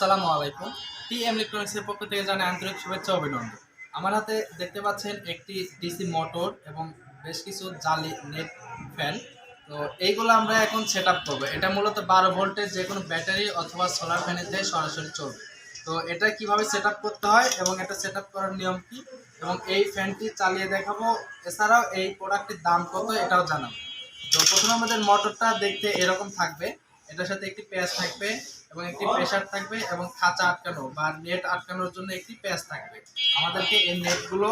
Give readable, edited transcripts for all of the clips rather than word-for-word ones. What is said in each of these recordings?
আসসালামু আলাইকুম। টিএম ইলেকট্রনিক্সের পক্ষ থেকে জানাই আন্তরিক শুভেচ্ছা ও অভিনন্দন। আমার হাতে দেখতে পাচ্ছেন একটি ডিসি মোটর এবং বেশ কিছু জালি নেট ফ্যান। তো এইগুলো আমরা এখন সেট আপ করবো। এটা মূলত 12 ভোল্টের যে কোনো ব্যাটারি অথবা সোলার প্যানেল দিয়ে সরাসরি চলবে। তো এটা কিভাবে সেট আপ করতে হয় এবং এটা সেট আপ করার নিয়ম কি এবং এই ফ্যানটি চালিয়ে দেখাবো, এছাড়াও এই প্রোডাক্টের দাম কত এটাও জানাবো। তো প্রথমে আমাদের মোটরটা দেখতে এরকম থাকবে। এটার সাথে একটি প্যাচ থাকবে এবং একটি প্রেসার থাকবে এবং খাঁচা আটকানো বা নেট আটকানোর জন্য একটি প্যাচ থাকবে। আমাদেরকে এই নেটগুলো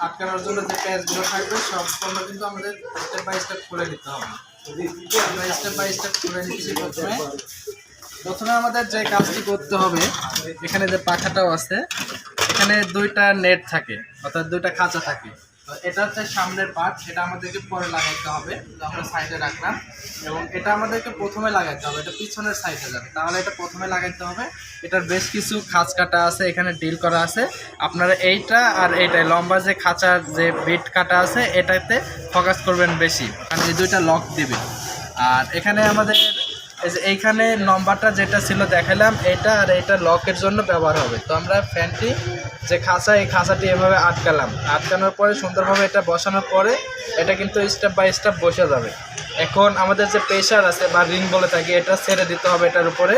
আটকানোর জন্য যে প্যাচগুলো থাকবে সম্পূর্ণ কিন্তু আমাদের স্টেপ বাই স্টেপ খুলে নিতে হবে। আমরা স্টেপ বাই স্টেপ খুলে নিচ্ছি। প্রথমে আমাদের যে কাজটি করতে হবে, এখানে যে পাখাটাও আছে, এখানে দুইটা নেট থাকে অর্থাৎ দুইটা খাঁচা থাকে। তো এটা হচ্ছে সামনের পার্ট, এটা আমাদেরকে পরে লাগাইতে হবে। তো আমরা সাইডে রাখলাম এবং এটা আমাদেরকে প্রথমে লাগাইতে হবে, এটা পিছনের সাইডে যাবে, তাহলে এটা প্রথমে লাগাইতে হবে। এটার বেশ কিছু খাঁচ কাটা আছে, এখানে ডিল করা আছে। আপনারা এইটা আর এইটাই লম্বা যে খাঁচার যে বিট কাটা আছে এটাতে ফোকাস করবেন বেশি, কারণ এই দুইটা লক দিবে। আর এখানে আমাদের এইখানে নম্বরটা যেটা ছিল দেখালাম, এটা আর এটা লকের জন্য ব্যবহার হবে। তো আমরা ফ্যানটি যে খাঁচা, এই খাঁচাটি এভাবে আটকালাম, আটকানোর পরে সুন্দরভাবে এটা বসানোর পরে এটা কিন্তু স্টেপ বাই স্টেপ বসে যাবে। এখন আমাদের যে প্রেশার আছে বা রিং বলে থাকি, এটা ছেড়ে দিতে হবে এটার উপরে।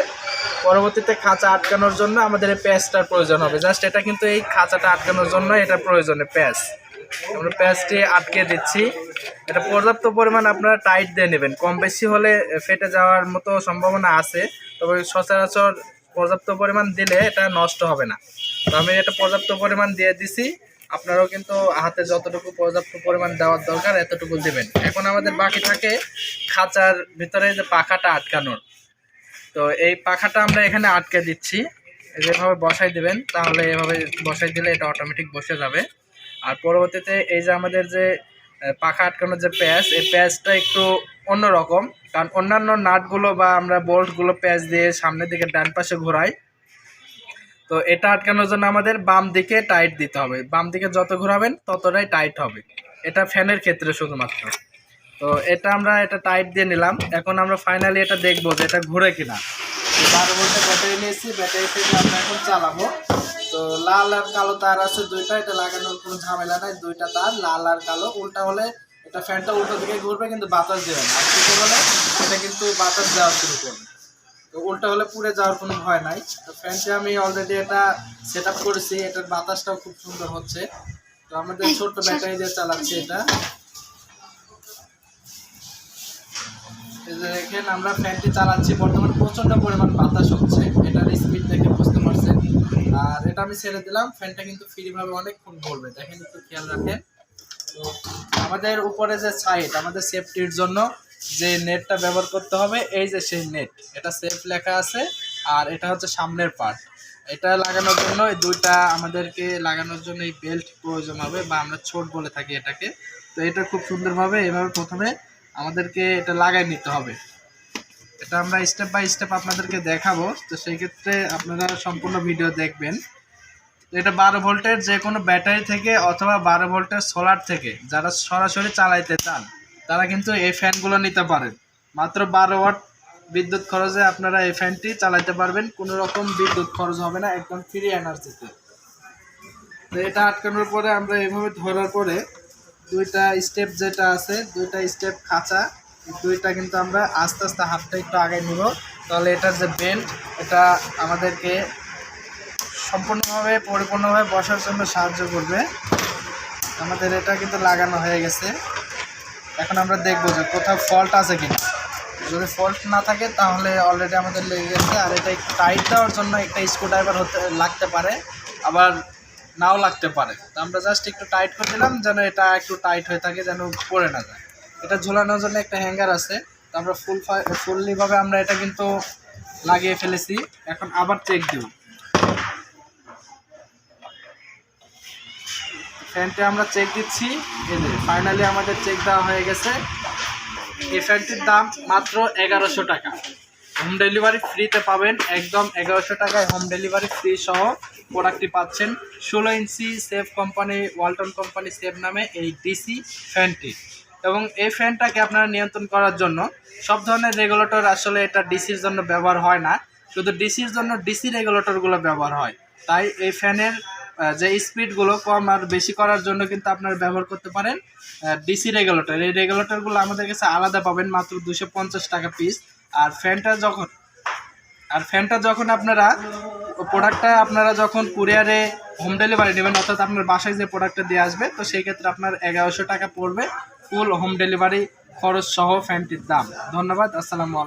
পরবর্তীতে খাঁচা আটকানোর জন্য আমাদের এই প্যাচটার প্রয়োজন হবে। জাস্ট এটা কিন্তু এই খাঁচাটা আটকানোর জন্য এটা প্রয়োজনে প্যাচ, আমরা প্যাচটি আটকে দিচ্ছি। এটা পর্যাপ্ত পরিমাণ আপনারা টাইট দিয়ে নেবেন, কম বেশি হলে ফেটে যাওয়ার মতো সম্ভাবনা আছে, তবে সচরাচর পর্যাপ্ত পরিমাণ দিলে এটা নষ্ট হবে না। তো আমি এটা পর্যাপ্ত পরিমাণ দিয়ে দিছি, আপনারাও কিন্তু হাতে যতটুকু পর্যাপ্ত পরিমাণ দেওয়ার দরকার এতটুকু দেবেন। এখন আমাদের বাকি থাকে খাঁচার ভিতরে যে পাখাটা আটকানোর। তো এই পাখাটা আমরা এখানে আটকে দিচ্ছি, যেভাবে বসাই দিবেন, তাহলে এভাবে বসাই দিলে এটা অটোমেটিক বসে যাবে। আর পরবর্তীতে এই যে আমাদের যে পাখা আটকানোর যে প্যাচ, এই প্যাচটা একটু অন্যরকম, কারণ অন্যান্য নাটগুলো বা আমরা বোল্টগুলো প্যাচ দিয়ে সামনের দিকে ডান পাশে ঘোরাই। তো এটা আটকানোর জন্য আমাদের বাম দিকে টাইট দিতে হবে, বাম দিকে যত ঘোরাবেন ততটাই টাইট হবে। এটা ফ্যানের ক্ষেত্রে শুধুমাত্র। তো এটা আমরা এটা টাইট দিয়ে নিলাম। এখন আমরা ফাইনালি এটা দেখবো যে এটা ঘুরে কিনা। 12 ভোল্টের ব্যাটারি নিয়েছি, ব্যাটারি থেকে আমরা এখন চালাবো। তো লাল আর কালো তার আছে দুইটা, এটা লাগানোর কোনো ঝামেলা নাই। দুইটা তার লাল আর কালো, উল্টা হলে এটা ফ্যানটা উল্টো দিকে ঘুরবে কিন্তু বাতাস দেবে না, আর উল্টো হলে এটা কিন্তু বাতাস দেওয়া শুরু করবে। তো উল্টা হলে পুড়ে যাওয়ার কোনো ভয় নাই। তো ফ্যানটি আমি অলরেডি এটা সেট আপ করেছি, এটার বাতাসটাও খুব সুন্দর হচ্ছে। তো আমাদের ছোট্ট ব্যাটারি দিয়ে চালাচ্ছি এটা। দেখেন আমরা ফ্যানটি চালাচ্ছি, বর্তমানে প্রচন্ড পরিমাণ বাতাস হচ্ছে, এটার স্পিড দেখে বুঝতে পারছেন। আর এটা আমি ছেড়ে দিলাম, ফ্যানটা কিন্তু ফ্রিভাবে অনেকক্ষণ ঘুরবে, দেখেন একটু খেয়াল রাখেন। তো আমাদের উপরে যে সাইড, আমাদের সেফটির জন্য যে নেটটা ব্যবহার করতে হবে, এই যে সেই নেট, এটা সেফ লেখা আছে। আর এটা হচ্ছে সামনের পার্ট, এটা লাগানোর জন্য এই দুইটা আমাদেরকে লাগানোর জন্য এই বেল্ট প্রয়োজন হবে, বা আমরা ছোট বলে থাকি এটাকে। তো এটা খুব সুন্দরভাবে এভাবে প্রথমে আমাদেরকে এটা লাগাই নিতে হবে। এটা আমরা স্টেপ বাই স্টেপ আপনাদেরকে দেখাবো, তো সেই ক্ষেত্রে আপনারা সম্পূর্ণ ভিডিও দেখবেন। তো এটা 12 ভোল্টের যে কোনো ব্যাটারি থেকে অথবা 12 ভোল্টের সোলার থেকে যারা সরাসরি চালাইতে চান তারা কিন্তু এই ফ্যানগুলো নিতে পারেন। মাত্র 12 ওয়াট বিদ্যুৎ খরচে আপনারা এই ফ্যানটি চালাতে পারবেন, কোনো রকম বিদ্যুৎ খরচ হবে না, একদম ফ্রি এনার্জিতে। তো এটা আটকানোর পরে আমরা এইভাবে ধরার পরে দুইটা স্টেপ যেটা আছে, দুইটা স্টেপ খাঁচা, দুইটা কিন্তু আমরা আস্তে আস্তে হাতটা একটু আগে নিব, তাহলে এটার যে বেল্ট এটা আমাদেরকে সম্পূর্ণভাবে পরিপূর্ণভাবে বসার জন্য সাহায্য করবে। আমাদের এটা কিন্তু লাগানো হয়ে গেছে। এখন আমরা দেখবো যে কোথাও ফল্ট আছে কিনা। যদি ফল্ট না থাকে তাহলে অলরেডি আমাদের লেগে গেছে। আর এটা একটু টাইট দেওয়ার জন্য একটা স্ক্রুড্রাইভার লাগতে পারে, আবার নাও লাগতে পারে। তো আমরা জাস্ট একটু টাইট করে দিলাম যেন এটা একটু টাইট হয়ে থাকে, যেন পড়ে না যায়। এটা ঝোলানোর জন্য একটা হ্যাঙ্গার আছে। তো আমরা ফুললিভাবে আমরা এটা কিন্তু লাগিয়ে ফেলেছি। এখন আবার চেক দিব। ফ্যানটি আমরা চেক দিচ্ছি, এই যে ফাইনালি আমাদের চেক দেওয়া হয়ে গেছে। এই ফ্যানটির দাম মাত্র 1100 টাকা, হোম ডেলিভারি ফ্রিতে পাবেন, একদম 1100 টাকায় হোম ডেলিভারি ফ্রি সহ প্রোডাক্টটি পাচ্ছেন। 16 inch safe company, Walton company safe নামে এই ডিসি ফ্যানটি। এবং এই ফ্যানটাকে আপনারা নিয়ন্ত্রণ করার জন্য সব ধরনের রেগুলেটর আসলে এটা ডিসির জন্য ব্যবহার হয় না, শুধু ডিসির জন্য ডিসি রেগুলেটরগুলো ব্যবহার হয়। তাই এই ফ্যানের যে স্পিডগুলো কম আর বেশি করার জন্য কিন্তু আপনারা ব্যবহার করতে পারেন ডিসি রেগুলেটর। এই রেগুলেটরগুলো আমাদের কাছে আলাদা পাবেন মাত্র 250 টাকা পিস। আর ফ্যানটা যখন আপনারা যখন কুরিয়ারে হোম ডেলিভারি নেবেন, অর্থাৎ আপনার বাসায় যে প্রোডাক্টটা দিয়ে আসবে, তো সেই ক্ষেত্রে আপনার 1100 টাকা পড়বে ফুল হোম ডেলিভারি খরচ সহ ফ্যানটির দাম। ধন্যবাদ, আসসালামু আলাইকুম।